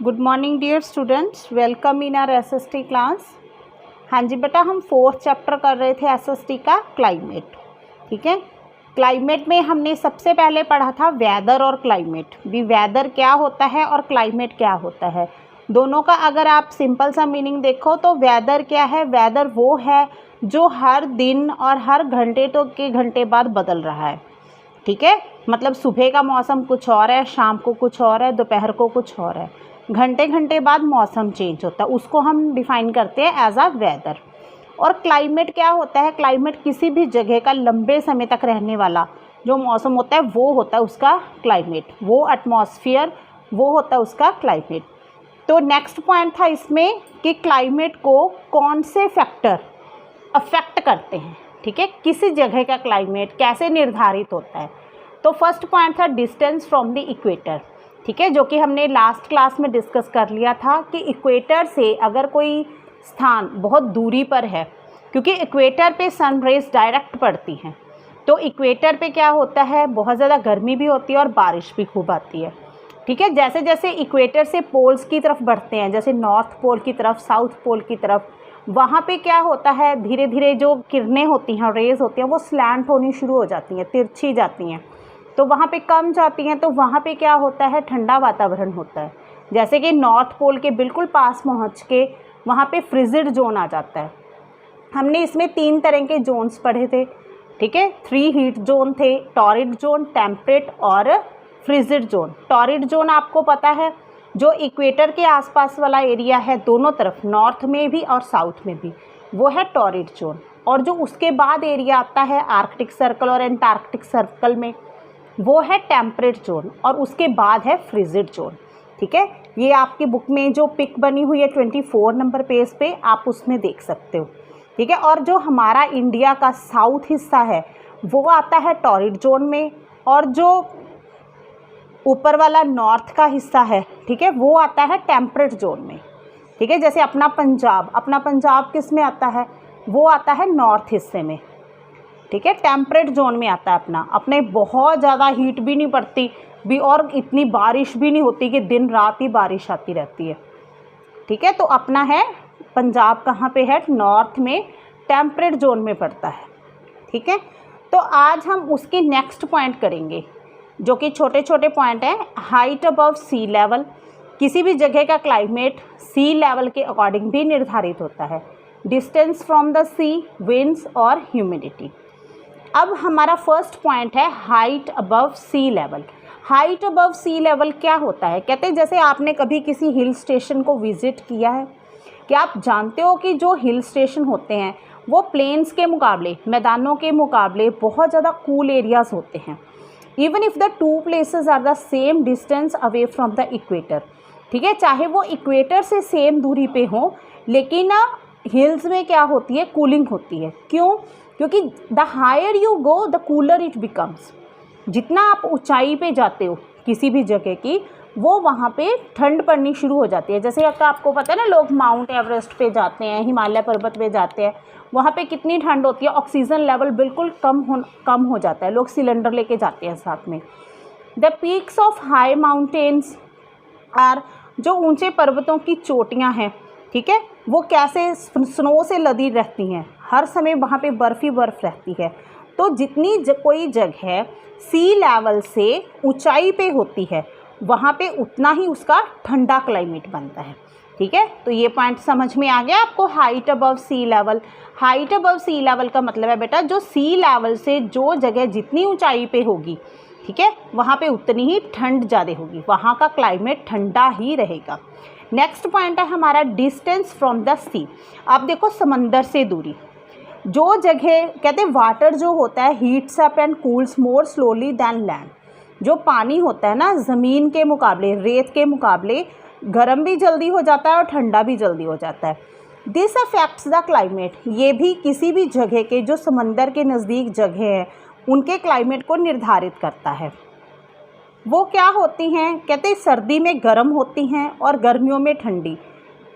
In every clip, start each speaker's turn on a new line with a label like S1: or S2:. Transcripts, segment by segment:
S1: Good morning dear students, welcome in our SST class. हाँ जी बेटा, हम 4th चैप्टर कर रहे थे एसएसटी का क्लाइमेट। ठीक है, क्लाइमेट में हमने सबसे पहले पढ़ा था वेदर और क्लाइमेट भी। वेदर क्या होता है और क्लाइमेट क्या होता है, दोनों का अगर आप सिंपल सा मीनिंग देखो तो वेदर क्या है, वेदर वो है जो हर दिन और हर घंटे तो के घंटे बाद बदल रहा है। ठीक है, मतलब सुबह का मौसम कुछ और है, शाम को कुछ और है, दोपहर को कुछ और है, घंटे घंटे बाद मौसम चेंज होता है, उसको हम डिफ़ाइन करते हैं एज अ वेदर। और क्लाइमेट क्या होता है, क्लाइमेट किसी भी जगह का लंबे समय तक रहने वाला जो मौसम होता है वो होता है उसका क्लाइमेट, वो एटमॉस्फेयर वो होता है उसका क्लाइमेट। तो नेक्स्ट पॉइंट था इसमें कि क्लाइमेट को कौन से फैक्टर अफेक्ट करते हैं। ठीक है, किसी जगह का क्लाइमेट कैसे निर्धारित होता है। तो फर्स्ट पॉइंट था डिस्टेंस फ्रॉम द इक्वेटर। ठीक है, जो कि हमने लास्ट क्लास में डिस्कस कर लिया था कि इक्वेटर से अगर कोई स्थान बहुत दूरी पर है, क्योंकि इक्वेटर पे सन रेज डायरेक्ट पड़ती हैं, तो इक्वेटर पे क्या होता है, बहुत ज़्यादा गर्मी भी होती है और बारिश भी खूब आती है। ठीक है, जैसे जैसे इक्वेटर से पोल्स की तरफ बढ़ते हैं, जैसे नॉर्थ पोल की तरफ, साउथ पोल की तरफ, वहाँ पे क्या होता है, धीरे धीरे जो किरणें होती हैं, रेज होती हैं, वो स्लैंट होनी शुरू हो जाती हैं, तिरछी जाती हैं, तो वहाँ पे कम जाती हैं, तो वहाँ पे क्या होता है, ठंडा वातावरण होता है। जैसे कि नॉर्थ पोल के बिल्कुल पास पहुँच के वहाँ पे फ्रिजिड जोन आ जाता है। हमने इसमें 3 तरह के जोन्स पढ़े थे। ठीक है, 3 हीट जोन थे, टॉरिड जोन, टेम्परेट और फ्रिजिड जोन। टॉरिड जोन आपको पता है जो इक्वेटर के आसपास वाला एरिया है, दोनों तरफ, नॉर्थ में भी और साउथ में भी, वो है टॉरिड जोन। और जो उसके बाद एरिया आता है आर्कटिक सर्कल और एंटार्कटिक सर्कल में, वो है टेम्परेट जोन, और उसके बाद है फ्रिजिड जोन। ठीक है, ये आपकी बुक में जो पिक बनी हुई है 24 नंबर पेज पे, आप उसमें देख सकते हो। ठीक है, और जो हमारा इंडिया का साउथ हिस्सा है वो आता है टॉरिड जोन में, और जो ऊपर वाला नॉर्थ का हिस्सा है, ठीक है, वो आता है टेम्परेट जोन में। ठीक है, जैसे अपना पंजाब किस में आता है, वो आता है नॉर्थ हिस्से में। ठीक है, टेम्परेट जोन में आता है अपने बहुत ज़्यादा हीट भी नहीं पड़ती भी और इतनी बारिश भी नहीं होती कि दिन रात ही बारिश आती रहती है। ठीक है, तो अपना है पंजाब कहाँ पे है, नॉर्थ में, टेम्परेट जोन में पड़ता है। ठीक है, तो आज हम उसके नेक्स्ट पॉइंट करेंगे जो कि छोटे छोटे पॉइंट हैं। हाइट अबव सी लेवल, किसी भी जगह का क्लाइमेट सी लेवल के अकॉर्डिंग भी निर्धारित होता है। Distance from the sea, winds और ह्यूमिडिटी। अब हमारा फर्स्ट पॉइंट है height above sea level. Height above sea level क्या होता है, कहते हैं जैसे आपने कभी किसी हिल स्टेशन को विज़िट किया है, क्या आप जानते हो कि जो हिल स्टेशन होते हैं वो प्लेन्स के मुकाबले, मैदानों के मुकाबले बहुत ज़्यादा कूल एरियाज़ होते हैं। Even if the 2 places are the same distance away from the equator. ठीक है, चाहे वो इक्वेटर से सेम दूरी पे हो, लेकिन हिल्स में क्या होती है, कूलिंग होती है। क्यों? क्योंकि the higher you go the cooler it becomes. जितना आप ऊंचाई पे जाते हो किसी भी जगह की, वो वहाँ पे ठंड पड़नी शुरू हो जाती है। जैसे आपको पता है ना, लोग माउंट एवरेस्ट पे जाते हैं, हिमालय पर्वत पे जाते हैं, वहाँ पे कितनी ठंड होती है, ऑक्सीजन लेवल बिल्कुल कम हो जाता है, लोग सिलेंडर लेके जाते हैं साथ में। The peaks of high mountains are, जो ऊंचे पर्वतों की चोटियाँ हैं, ठीक है, वो कैसे स्नो से लदी रहती हैं, हर समय वहाँ पे बर्फ़ ही बर्फ़ रहती है। तो जितनी कोई जगह सी लेवल से ऊंचाई पे होती है, वहाँ पे उतना ही उसका ठंडा क्लाइमेट बनता है। ठीक है, तो ये पॉइंट समझ में आ गया आपको। Height above sea level, height above sea level का मतलब है बेटा जो सी लेवल से जो जगह जितनी ऊंचाई पे होगी, ठीक है, वहाँ पे उतनी ही ठंड ज़्यादा होगी, वहाँ का क्लाइमेट ठंडा ही रहेगा। नेक्स्ट पॉइंट है हमारा डिस्टेंस फ्रॉम द सी। आप देखो, समंदर से दूरी, जो जगह कहते हैं वाटर जो होता है heats up and cools more slowly than land. जो पानी होता है ना, ज़मीन के मुकाबले, रेत के मुकाबले गर्म भी जल्दी हो जाता है और ठंडा भी जल्दी हो जाता है। This affects the climate. ये भी किसी भी जगह के, जो समंदर के नज़दीक जगह है, उनके क्लाइमेट को निर्धारित करता है। वो क्या होती हैं, कहते हैं सर्दी में गर्म होती हैं और गर्मियों में ठंडी।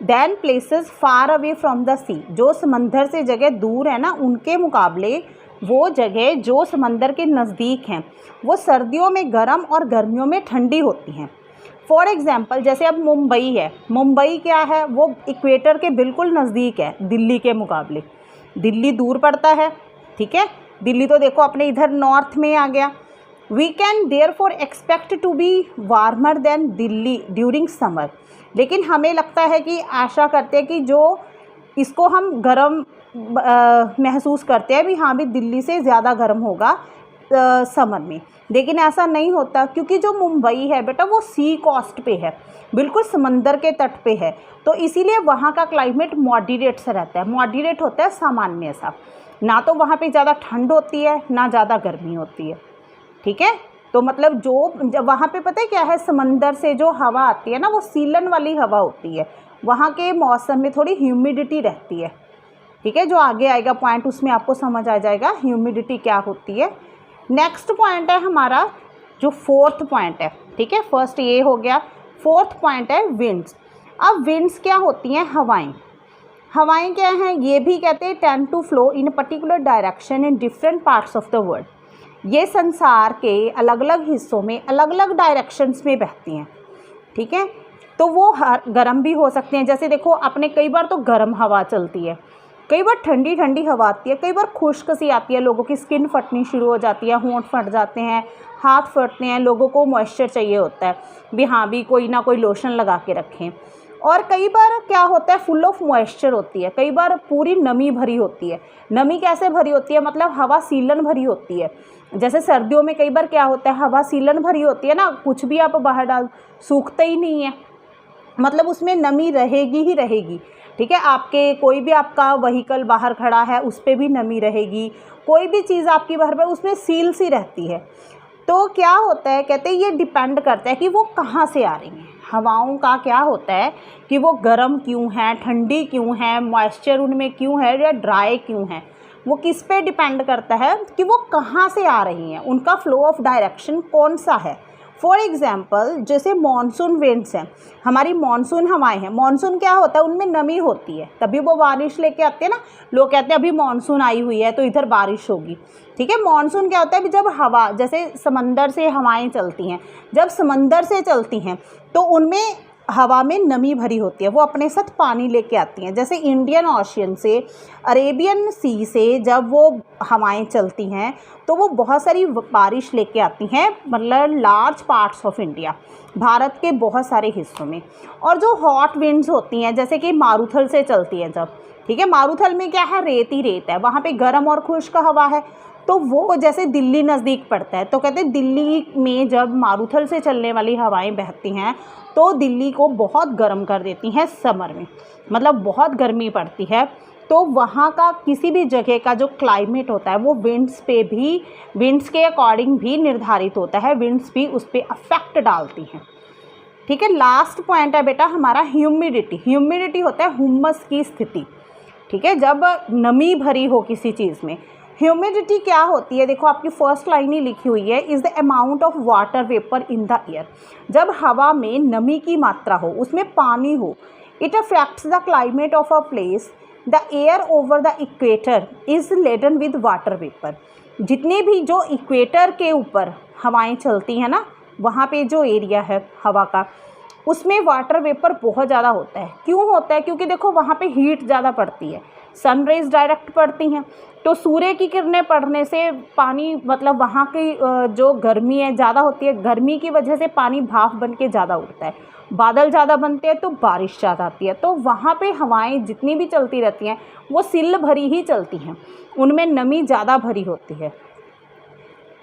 S1: Than places far away from the sea, जो समंदर से जगह दूर है ना, उनके मुकाबले वो जगह जो समंदर के नज़दीक हैं वो सर्दियों में गर्म और गर्मियों में ठंडी होती हैं। फॉर एग्जाम्पल जैसे अब मुंबई है, मुंबई क्या है, वो इक्वेटर के बिल्कुल नज़दीक है दिल्ली के मुकाबले। दिल्ली दूर पड़ता है, ठीक है, दिल्ली तो देखो अपने इधर नॉर्थ में आ गया। We can therefore expect to be warmer than Delhi during summer. लेकिन हमें लगता है कि आशा करते हैं कि जो इसको हम गर्म महसूस करते हैं भी, हाँ भी दिल्ली से ज़्यादा गर्म होगा समर में। लेकिन ऐसा नहीं होता, क्योंकि जो मुंबई है बेटा वो सी कोस्ट पे है, बिल्कुल समंदर के तट पे है, तो इसीलिए वहाँ का क्लाइमेट मॉडरेट सा रहता है। मॉडरेट होता है सामान्य सा, ना तो वहाँ पे ज़्यादा ठंड होती है ना ज़्यादा गर्मी होती है, ठीक है। तो मतलब जो वहाँ पे पता है क्या है, समंदर से जो हवा आती है ना वो सीलन वाली हवा होती है। वहाँ के मौसम में थोड़ी ह्यूमिडिटी रहती है, ठीक है। जो आगे आएगा पॉइंट उसमें आपको समझ आ जाएगा ह्यूमिडिटी क्या होती है। नेक्स्ट पॉइंट है हमारा जो फोर्थ पॉइंट है, ठीक है, फर्स्ट ये हो गया, फोर्थ पॉइंट है विंड्स। अब विंड्स क्या होती हैं, हवाएं। हवाएं क्या हैं, ये भी कहते हैं tend to flow in particular direction in different parts of the world. ये संसार के अलग अलग हिस्सों में अलग अलग डायरेक्शंस में बहती हैं, ठीक है। तो वो गर्म भी हो सकते हैं, जैसे देखो अपने कई बार तो गर्म हवा चलती है, कई बार ठंडी ठंडी हवा आती है, कई बार खुश्क सी आती है, लोगों की स्किन फटनी शुरू हो जाती है, होंठ फट जाते हैं, हाथ फटते हैं, लोगों को मॉइस्चर चाहिए होता है भी, हाँ भी कोई ना कोई लोशन लगा के रखें। और कई बार क्या होता है, फुल ऑफ मॉइस्चर होती है, कई बार पूरी नमी भरी होती है। नमी कैसे भरी होती है, मतलब हवा सीलन भरी होती है। जैसे सर्दियों में कई बार क्या होता है, हवा सीलन भरी होती है ना, कुछ भी आप बाहर डाल सूखता ही नहीं है, मतलब उसमें नमी रहेगी ही रहेगी, ठीक है। आपके कोई भी आपका व्हीकल बाहर खड़ा है उस पर भी नमी रहेगी, कोई भी चीज़ आपकी बाहर पर उसमें सील सी रहती है। तो क्या होता है, कहते हैं ये डिपेंड करता है कि वो कहाँ से आ रही हैं। हवाओं का क्या होता है कि वो गर्म क्यों हैं, ठंडी क्यों हैं, मॉइस्चर उनमें क्यों है या ड्राई क्यों है, वो किस पे डिपेंड करता है कि वो कहाँ से आ रही हैं, उनका फ्लो ऑफ डायरेक्शन कौन सा है। फॉर एग्जाम्पल जैसे मॉनसून विंड्स हैं, हमारी मॉनसून हवाएं हैं। मॉनसून क्या होता है, उनमें नमी होती है, तभी वो बारिश लेके आते हैं ना। लोग कहते हैं अभी मॉनसून आई हुई है तो इधर बारिश होगी, ठीक है। मॉनसून क्या होता है, जब हवा जैसे समंदर से हवाएं चलती हैं, जब समंदर से चलती हैं तो उनमें हवा में नमी भरी होती है, वो अपने साथ पानी लेके आती हैं। जैसे इंडियन ओशियन से, अरेबियन सी से जब वो हवाएं चलती हैं तो वो बहुत सारी बारिश लेके आती हैं, मतलब large parts of India, Bharat के बहुत सारे हिस्सों में। और जो हॉट विंड्स होती हैं जैसे कि मारूथल से चलती हैं जब, ठीक है, मारूथल में क्या है, रेत ही रेत है, वहाँ पे गर्म और खुश्क हवा है। तो वो जैसे दिल्ली नज़दीक पड़ता है तो कहते हैं दिल्ली में जब मारूथल से चलने वाली हवाएं बहती हैं तो दिल्ली को बहुत गर्म कर देती हैं समर में, मतलब बहुत गर्मी पड़ती है। तो वहाँ का किसी भी जगह का जो क्लाइमेट होता है वो विंड्स पे भी, विंड्स के अकॉर्डिंग भी निर्धारित होता है, विंड्स भी उस पर अफेक्ट डालती हैं, ठीक है। लास्ट पॉइंट है बेटा हमारा ह्यूमिडिटी। ह्यूमिडिटी होता है हुम्मस की स्थिति, ठीक है, जब नमी भरी हो किसी चीज़ में। ह्यूमिडिटी क्या होती है, देखो आपकी फर्स्ट लाइन ही लिखी हुई है, is the amount of water vapour in the air. जब हवा में नमी की मात्रा हो, उसमें पानी हो, it affects the climate of a place. The air over the equator is laden with water vapour. जितने भी जो इक्वेटर के ऊपर हवाएं चलती हैं ना, वहाँ पे जो एरिया है हवा का, उसमें वाटर वेपर बहुत ज़्यादा होता है। क्यों होता है, क्योंकि देखो वहाँ पे हीट ज़्यादा पड़ती है, सनरेज डायरेक्ट पड़ती हैं, तो सूर्य की किरणें पड़ने से पानी, मतलब वहाँ की जो गर्मी है ज़्यादा होती है, गर्मी की वजह से पानी भाप बन के ज़्यादा उड़ता है, बादल ज़्यादा बनते हैं तो बारिश ज़्यादा आती है। तो वहाँ पे हवाएं जितनी भी चलती रहती हैं वो सिल भरी ही चलती हैं, उनमें नमी ज़्यादा भरी होती है,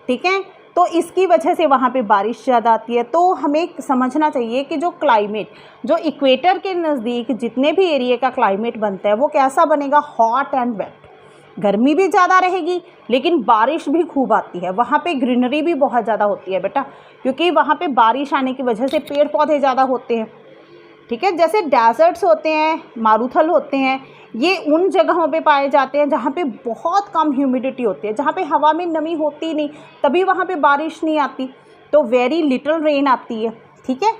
S1: ठीक है। तो इसकी वजह से वहाँ पे बारिश ज़्यादा आती है। तो हमें समझना चाहिए कि जो क्लाइमेट, जो इक्वेटर के नज़दीक जितने भी एरिया का क्लाइमेट बनता है वो कैसा बनेगा, हॉट एंड वेट। गर्मी भी ज़्यादा रहेगी लेकिन बारिश भी खूब आती है, वहाँ पे ग्रीनरी भी बहुत ज़्यादा होती है बेटा, क्योंकि वहाँ पे बारिश आने की वजह से पेड़ पौधे ज़्यादा होते हैं, ठीक है। जैसे डेजर्ट्स होते हैं, मारूथल होते हैं, ये उन जगहों पे पाए जाते हैं जहाँ पे बहुत कम ह्यूमिडिटी होती है, जहाँ पे हवा में नमी होती नहीं, तभी वहाँ पे बारिश नहीं आती, तो वेरी लिटिल रेन आती है, ठीक है।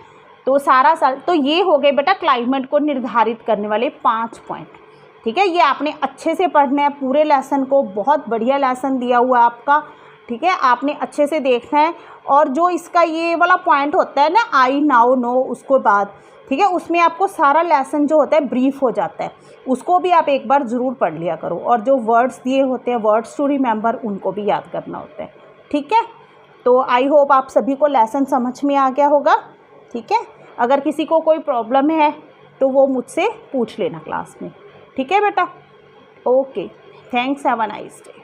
S1: तो सारा साल, तो ये हो गए बेटा क्लाइमेट को निर्धारित करने वाले 5 पॉइंट, ठीक है। ये आपने अच्छे से पढ़ना है पूरे लेसन को, बहुत बढ़िया लेसन दिया हुआ है आपका, ठीक है, आपने अच्छे से देखना है। और जो इसका ये वाला पॉइंट होता है ना, आई नाउ नो, उसको बाद, ठीक है, उसमें आपको सारा लेसन जो होता है ब्रीफ हो जाता है, उसको भी आप एक बार ज़रूर पढ़ लिया करो। और जो वर्ड्स दिए होते हैं, वर्ड्स टू रिमेंबर, उनको भी याद करना होता है, ठीक है। तो आई होप आप सभी को लेसन समझ में आ गया होगा, ठीक है। अगर किसी को कोई प्रॉब्लम है तो वो मुझसे पूछ लेना क्लास में, ठीक है बेटा। Okay, thanks, have a nice day.